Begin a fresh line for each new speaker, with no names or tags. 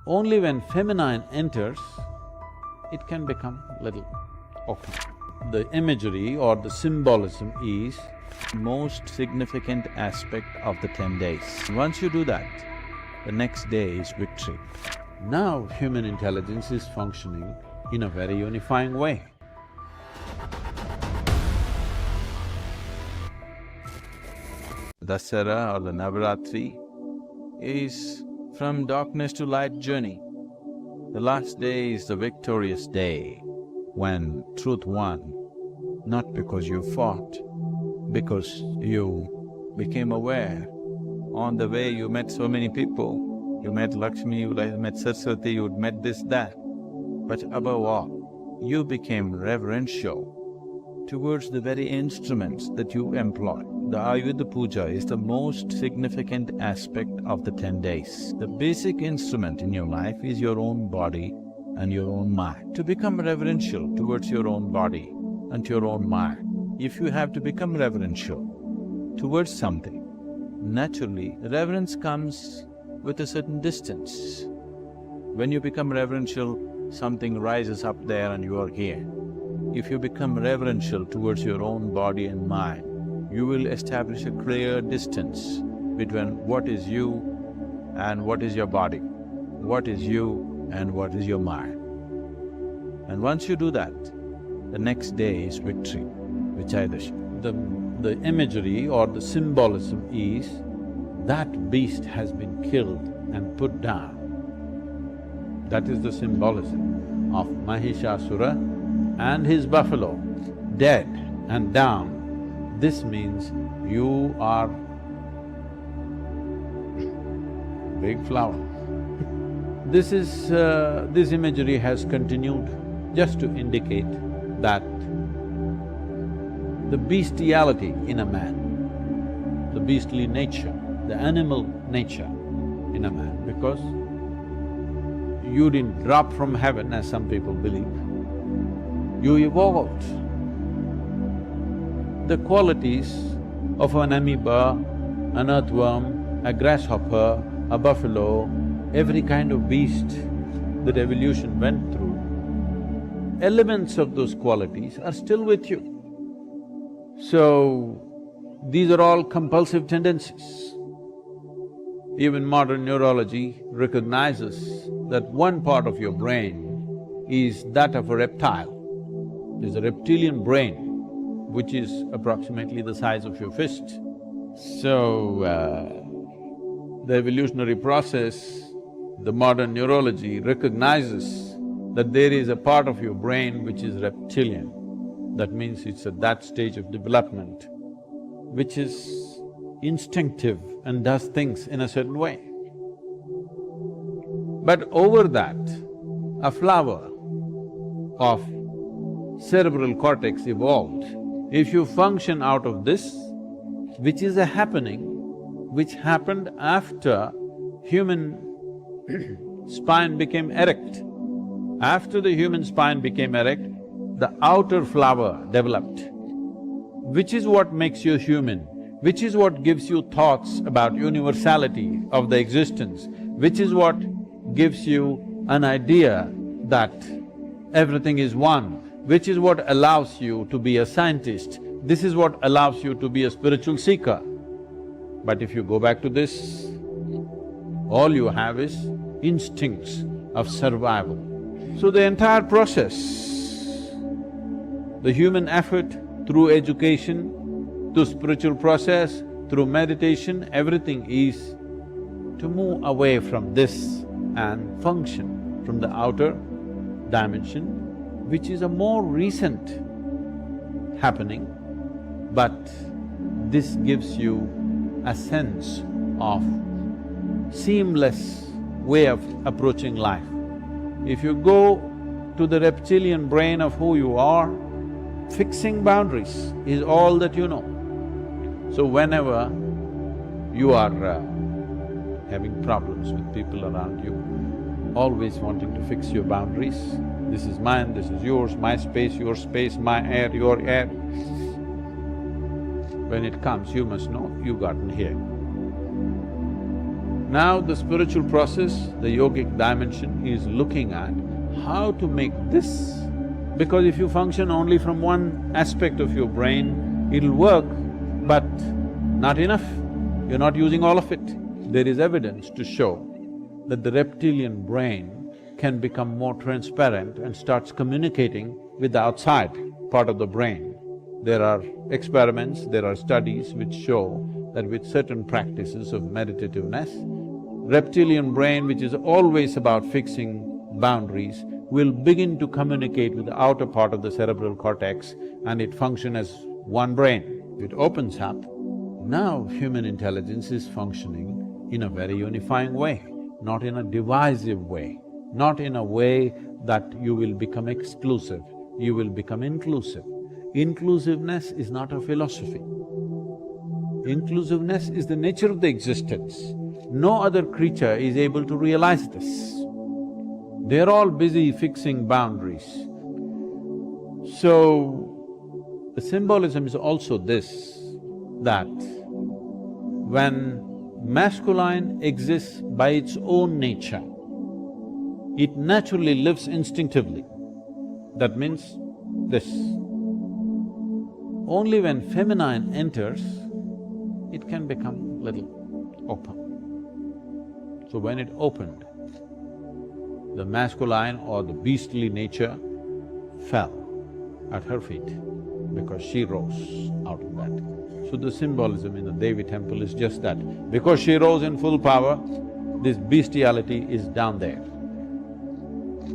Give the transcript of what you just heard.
Only when feminine enters, it can become little open. The imagery or the symbolism is
most significant aspect of the 10 days. Once you do that, the next day is victory.
now human intelligence is functioning in a very unifying way.
Dussehra or the Navratri is from darkness to light journey. The last day is the victorious day when truth won, not because you fought, because you became aware. On the way you met so many people, you met Lakshmi, you met Saraswati, you met this, that. But above all, you became reverential towards the very instruments that you employ. The Ayurveda Puja is the most significant aspect of the 10 days. The basic instrument in your life is your own body and your own mind. To become reverential towards your own body and your own mind, if you have to become reverential towards something, naturally, reverence comes with a certain distance. When you become reverential, something rises up there and you are here. If you become reverential towards your own body and mind, you will establish a clear distance between what is you and what is your body, what is you and what is your mind. And once you do that, the next day is victory, vijaydashmi.
The imagery or the symbolism is that beast has been killed and put down. That is the symbolism of Mahishasura and his buffalo, dead and down. This means you are big flower. This imagery has continued just to indicate that the bestiality in a man, the beastly nature, the animal nature in a man, because you didn't drop from heaven as some people believe, you evolved. The qualities of an amoeba, an earthworm, a grasshopper, a buffalo, every kind of beast that evolution went through, elements of those qualities are still with you. So, these are all compulsive tendencies. Even modern neurology recognizes that one part of your brain is that of a reptile. There's a reptilian brain which is approximately the size of your fist. So, the evolutionary process, the modern neurology recognizes that there is a part of your brain which is reptilian. That means it's at that stage of development, which is instinctive and does things in a certain way. But over that, a flower of cerebral cortex evolved. If you function out of this, which is a happening, which happened after human spine became erect. After the human spine became erect, the outer flower developed, which is what makes you human, which is what gives you thoughts about universality of the existence, which is what gives you an idea that everything is one, which is what allows you to be a scientist, this is what allows you to be a spiritual seeker. But if you go back to this, all you have is instincts of survival. So the entire process, the human effort through education, through spiritual process, through meditation, everything is to move away from this and function from the outer dimension, which is a more recent happening, but this gives you a sense of seamless way of approaching life. If you go to the reptilian brain of who you are, fixing boundaries is all that you know. So whenever you are having problems with people around you, always wanting to fix your boundaries, this is mine, this is yours, my space, my air, your air. When it comes, you must know you've gotten here. Now the spiritual process, the yogic dimension is looking at how to make this, because if you function only from one aspect of your brain, it'll work, but not enough, you're not using all of it. There is evidence to show that the reptilian brain can become more transparent and starts communicating with the outside part of the brain. There are experiments, there are studies which show that with certain practices of meditativeness, reptilian brain, which is always about fixing boundaries, will begin to communicate with the outer part of the cerebral cortex and it function as one brain. It opens up. Now human intelligence is functioning in a very unifying way, not in a divisive way, not in a way that you will become exclusive, you will become inclusive. Inclusiveness is not a philosophy. Inclusiveness is the nature of the existence. No other creature is able to realize this. They're all busy fixing boundaries. So, the symbolism is also this, that when masculine exists by its own nature, it naturally lives instinctively. That means this. Only when feminine enters, it can become little open. So when it opened, the masculine or the beastly nature fell at her feet because she rose out of that. So the symbolism in the Devi temple is just that. Because she rose in full power, this bestiality is down there.